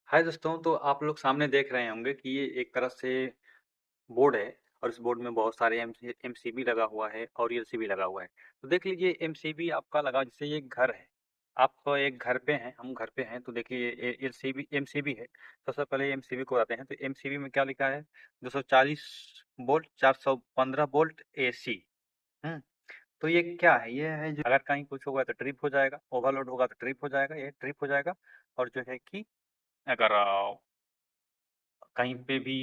हाय दोस्तों, तो आप लोग सामने देख रहे होंगे कि ये एक तरह से बोर्ड है और इस बोर्ड में बहुत सारे एमसीबी लगा हुआ है और एलसीबी लगा हुआ है। तो देख लीजिए एमसीबी आपका लगा, जैसे ये घर है। आप एक घर पे हैं, हम घर पे हैं, तो देखिए एलसीबी एमसीबी है। सबसे पहले एमसीबी को आते हैं, तो एमसीबी में क्या लिखा है? 240 वोल्ट, 415 वोल्ट एसी। हम्म तो ये क्या है? ये है जो अगर कहीं कुछ होगा तो ट्रिप हो जाएगा, ओवरलोड होगा तो ट्रिप हो जाएगा, ये ट्रिप हो जाएगा। और जो है कि अगर कहीं पे भी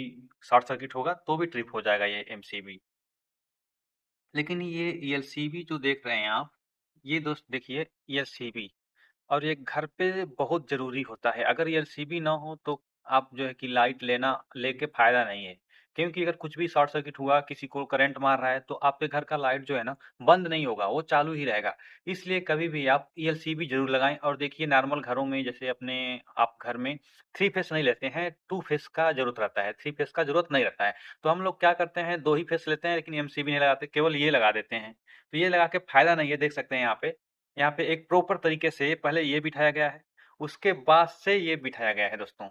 शॉर्ट सर्किट होगा तो भी ट्रिप हो जाएगा ये एमसीबी। लेकिन ये एलसीबी जो देख रहे हैं आप, ये दोस्त देखिए एलसीबी, और ये घर पे बहुत ज़रूरी होता है। अगर एलसीबी ना हो तो आप जो है कि लाइट लेके फ़ायदा नहीं है। क्योंकि अगर कुछ भी शॉर्ट सर्किट हुआ, किसी को करंट मार रहा है, तो आपके घर का लाइट जो है ना बंद नहीं होगा, वो चालू ही रहेगा। इसलिए कभी भी आप एलसीबी ज़रूर लगाएँ। और देखिए नॉर्मल घरों में, जैसे अपने आप घर में 3 फेस नहीं लेते हैं, 2 फेस का ज़रूरत रहता है, 3 फेस का ज़रूरत नहीं रहता है। तो हम लोग क्या करते हैं, 2 ही फेस लेते हैं, लेकिन एमसीबी नहीं लगाते, केवल ये लगा देते हैं। तो ये लगा के फ़ायदा नहीं है, देख सकते हैं यहाँ पे। यहाँ पे एक प्रॉपर तरीके से पहले ये बिठाया गया है, उसके बाद से ये बिठाया गया है दोस्तों।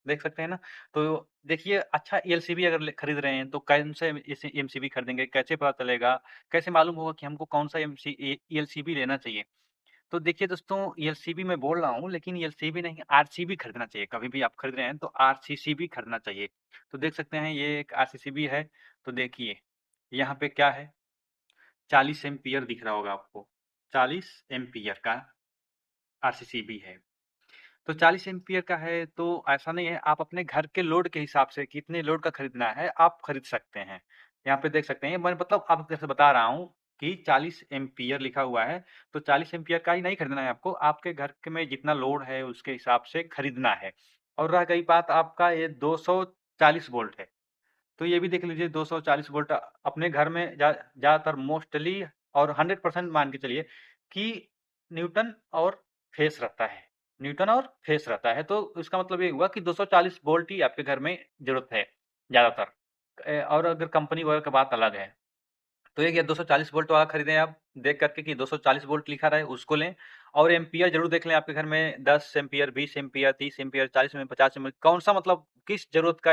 देख सकते हैं ना? तो देखिए, अच्छा एलसीबी अगर खरीद रहे हैं तो कौन से एमसीबी खरीदेंगे, कैसे पता चलेगा, कैसे मालूम होगा कि हमको कौन सा एलसीबी लेना चाहिए? तो देखिए दोस्तों, एलसीबी मैं बोल रहा हूँ, लेकिन एलसीबी नहीं, आरसीबी खरीदना चाहिए। कभी भी आप खरीद रहे हैं तो आरसीसीबी खरीदना चाहिए। तो देख सकते हैं ये एक आरसीसीबी है। तो देखिए यहाँ पे क्या है, 40 एम्पीयर दिख रहा होगा आपको, 40 एम्पीयर का आरसीसीबी है। तो 40 एम्पीयर का है, तो ऐसा नहीं है, आप अपने घर के लोड के हिसाब से कितने लोड का खरीदना है आप खरीद सकते हैं। यहाँ पे देख सकते हैं, मैं मतलब आपको जैसे बता रहा हूँ कि 40 एम्पीयर लिखा हुआ है, तो 40 एम्पीयर का ही नहीं खरीदना है आपको, आपके घर के में जितना लोड है उसके हिसाब से खरीदना है। और रह गई बात आपका, ये 240 वोल्ट है, तो ये भी देख लीजिए 240 वोल्ट अपने घर में ज़्यादातर मोस्टली, और 100% मान के चलिए कि न्यूटन और फेस रहता है, न्यूटन और फेस रहता है। तो इसका मतलब ये हुआ कि 240 वोल्ट ही आपके घर में ज़रूरत है ज़्यादातर। और अगर कंपनी वगैरह की बात अलग है, तो ये 240 वोल्ट वाला खरीदें आप, देख करके कि 240 वोल्ट लिखा रहे उसको लें। और एम्पियर जरूर देख लें, आपके घर में 10 ampere, 20 ampere, 30 ampere, 40 ampere, 50 ampere, कौन सा मतलब किस जरूरत का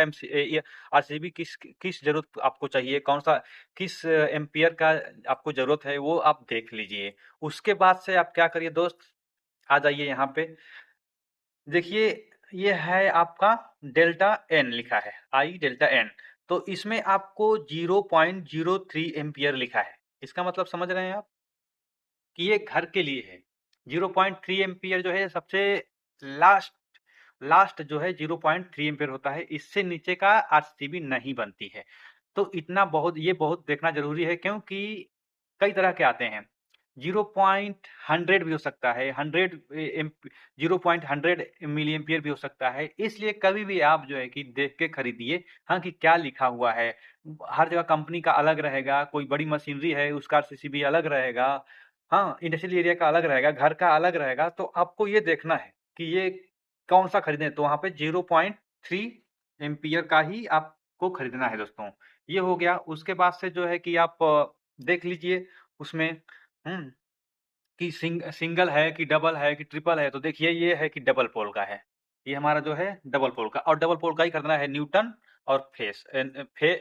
आरसीबी किस किस जरूरत आपको चाहिए, कौन सा किस एम्पियर का आपको जरूरत है, वो आप देख लीजिए। उसके बाद से आप क्या करिए दोस्त, आ जाइए यहाँ पे। देखिए ये है आपका डेल्टा एन लिखा है, आई डेल्टा एन। तो इसमें आपको 0.03 एम्पियर लिखा है। इसका मतलब समझ रहे हैं आप कि ये घर के लिए है। 0.3 एम्पियर जो है सबसे लास्ट, लास्ट जो है 0.3 एम्पियर होता है, इससे नीचे का आरसीबी नहीं बनती है। तो इतना बहुत, ये बहुत देखना जरूरी है, क्योंकि कई तरह के आते हैं। 0.100 भी हो सकता है, 0.100 मिली एम्पियर भी हो सकता है। इसलिए कभी भी आप जो है कि देख के खरीदिए, हाँ, कि क्या लिखा हुआ है। हर जगह कंपनी का अलग रहेगा, कोई बड़ी मशीनरी है उसका आरसीबी अलग रहेगा, हाँ, इंडस्ट्रियल एरिया का अलग रहेगा, घर का अलग रहेगा। तो आपको ये देखना है कि ये कौन सा खरीदें, तो वहाँ पे 0.3 एम्पियर का ही आपको खरीदना है दोस्तों। ये हो गया। उसके बाद से जो है कि आप देख लीजिए उसमें, हम्म कि सिंगल है कि डबल है कि ट्रिपल है। तो देखिए ये है कि डबल पोल का है, ये हमारा जो है डबल पोल का, और डबल पोल का ही करना है। न्यूटन और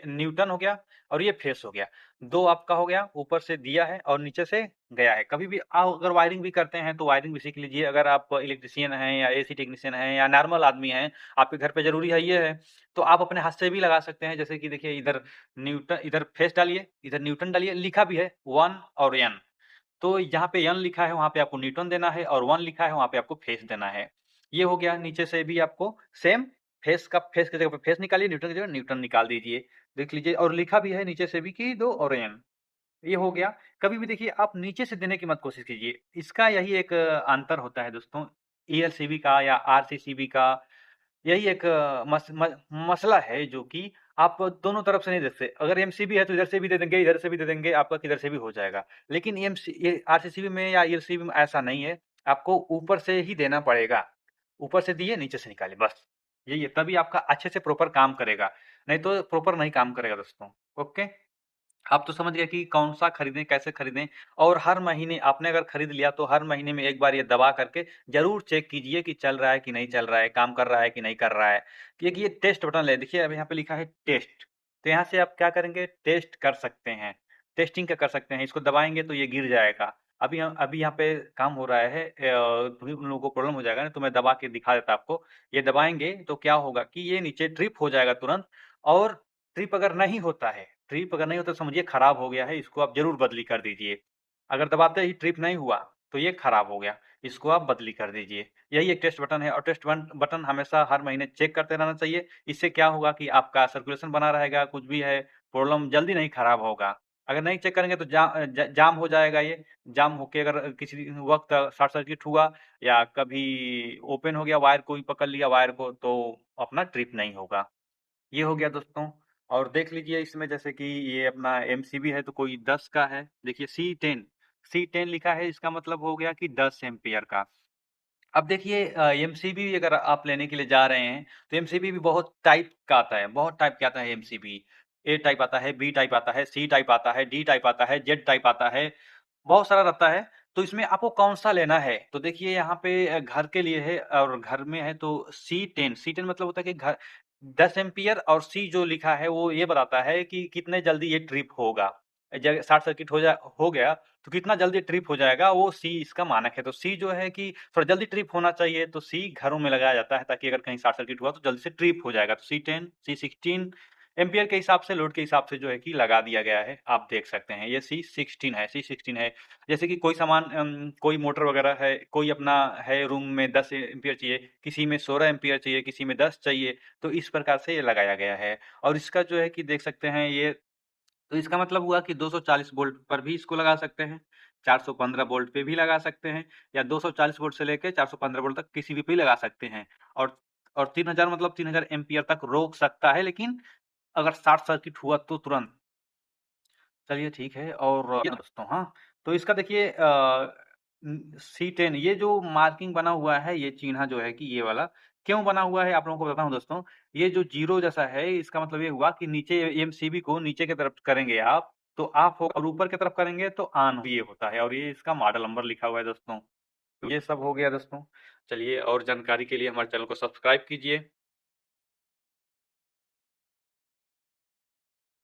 न्यूटन हो गया, और ये फेस हो गया। दो आपका हो गया, ऊपर से दिया है और नीचे से गया है। कभी भी आप अगर वायरिंग भी करते हैं तो वायरिंग भी सीख लीजिए। अगर आप इलेक्ट्रिशियन हैं या एसी टेक्नीशियन हैं या नॉर्मल आदमी हैं, आपके घर पे जरूरी है ये है, तो आप अपने हाथ से भी लगा सकते हैं। जैसे कि देखिए इधर न्यूटन, इधर फेस डालिए, इधर न्यूटन डालिए, लिखा भी है 1 और n। तो जहाँ पे n लिखा है वहाँ पे आपको न्यूटन देना है, और 1 लिखा है वहाँ पे आपको फेस देना है। ये हो गया। नीचे से भी आपको सेम, फेस की जगह पे फेस निकालिए, न्यूटन की जगह न्यूटन निकाल दीजिए। देख लीजिए, और लिखा भी है नीचे से भी कि 2 और n। ये हो गया। कभी भी देखिए आप नीचे से देने की मत कोशिश कीजिए, इसका यही एक अंतर होता है दोस्तों, ईएलसीबी का या आरसीसीबी का। यही एक मसला है, जो कि आप दोनों तरफ से नहीं दे सकते। अगर एमसीबी है तो इधर से भी दे देंगे, इधर से भी दे देंगे, आपका किधर से भी हो जाएगा। लेकिन ये आरसीसीबी में या ईएलसीबी में ऐसा नहीं है, आपको ऊपर से ही देना पड़ेगा। ऊपर से दिए, नीचे से निकाले, बस यही है, तभी आपका अच्छे से प्रॉपर काम करेगा। नहीं तो प्रॉपर नहीं काम करेगा दोस्तों। ओके। आप तो समझ गए कि कौन-सा खरीदें, कैसे खरीदें और हर महीने आपने अगर खरीद लिया तो हर महीने में एक बार ये दबा करके ज़रूर चेक कीजिए कि चल रहा है कि नहीं चल रहा है, काम कर रहा है कि नहीं कर रहा है। एक ये टेस्ट बटन है, देखिए अब यहाँ पे लिखा है टेस्ट, तो यहाँ से आप क्या करेंगे टेस्ट कर सकते हैं। टेस्टिंग क्या कर सकते हैं, इसको दबाएँगे तो ये गिर जाएगा। अभी यहाँ पे काम हो रहा है तभी उन लोगों को प्रॉब्लम हो जाएगा ना, तो मैं दबा के दिखा देता आपको। ये दबाएँगे तो क्या होगा कि ये नीचे ट्रिप हो जाएगा तुरंत और ट्रिप अगर नहीं होता तो समझिए खराब हो गया है, इसको आप ज़रूर बदली कर दीजिए। अगर दबाते ही ट्रिप नहीं हुआ, तो ये खराब हो गया, इसको आप बदली कर दीजिए। यही एक टेस्ट बटन है और टेस्ट बटन हमेशा हर महीने चेक करते रहना चाहिए। इससे क्या होगा कि आपका सर्कुलेशन बना रहेगा, कुछ भी है, प्रॉब्लम जल्दी नहीं खराब होगा। अगर नहीं चेक करेंगे तो जाम हो जाएगा ये, जाम होके अगर किसी वक़्त शॉर्ट सर्किट हुआ या कभी ओपन हो गया वायर, कोई पकड़ लिया वायर को, तो अपना ट्रिप नहीं होगा। ये हो गया दोस्तों और देख लीजिए इसमें जैसे कि ये अपना एमसीबी है तो कोई 10 का है। देखिए सी10 लिखा है, इसका मतलब हो गया कि 10 एम्पीयर का। अब देखिए एमसीबी अगर आप लेने के लिए जा रहे हैं, तो एमसीबी भी बहुत टाइप का आता है, बहुत टाइप का आता है एमसीबी। ए टाइप आता है, बी टाइप आता है, सी टाइप आता है, डी टाइप आता है, जेड टाइप आता है, बहुत सारा रहता है। तो इसमें आपको कौन-सा लेना है? तो देखिए यहाँ पे घर के लिए है और घर में है तो सी10 मतलब होता है कि घर 10 एम्पीयर और सी जो लिखा है वो ये बताता है कि कितने जल्दी ये ट्रिप होगा। जब शॉर्ट सर्किट हो गया तो कितना जल्दी ट्रिप हो जाएगा वो सी इसका मानक है। तो सी जो है कि थोड़ा जल्दी ट्रिप होना चाहिए तो सी घरों में लगाया जाता है ताकि अगर कहीं शॉर्ट सर्किट हुआ तो जल्दी से ट्रिप हो जाएगा। तो सी10, सी16 एम्पीयर के हिसाब से लोड के हिसाब से जो है कि लगा दिया गया है, आप देख सकते हैं। ये सी16 है। जैसे कि कोई सामान कोई मोटर वगैरह है, कोई अपना है रूम में 10 एम्पीयर चाहिए, किसी में 16 एम्पीयर चाहिए, किसी में 10 चाहिए, तो इस प्रकार से ये लगाया गया है। और इसका जो है कि देख सकते हैं ये तो इसका मतलब हुआ कि 240 वोल्ट पर भी इसको लगा सकते हैं, 415 वोल्ट पे भी लगा सकते हैं या 240 वोल्ट से लेके 415 वोल्ट तक किसी भी पे लगा सकते हैं। और 3000 मतलब 3000 एम्पीयर तक रोक सकता है, लेकिन अगर शॉर्ट सर्किट हुआ तो तुरंत। चलिए ठीक है और ये दोस्तों हाँ, तो इसका देखिए C10 ये जो मार्किंग बना हुआ है, ये चिन्हा जो है कि ये वाला क्यों बना हुआ है आप लोगों को बताता हूँ दोस्तों। ये जो ज़ीरो जैसा है इसका मतलब ये हुआ कि नीचे एमसीबी को नीचे की तरफ करेंगे आप, तो ऑफ होगा और ऊपर की तरफ करेंगे तो ऑन ये होता है और ये इसका मॉडल नंबर लिखा हुआ है दोस्तों। तो ये सब हो गया दोस्तों। चलिए और जानकारी के लिए हमारे चैनल को सब्सक्राइब कीजिए।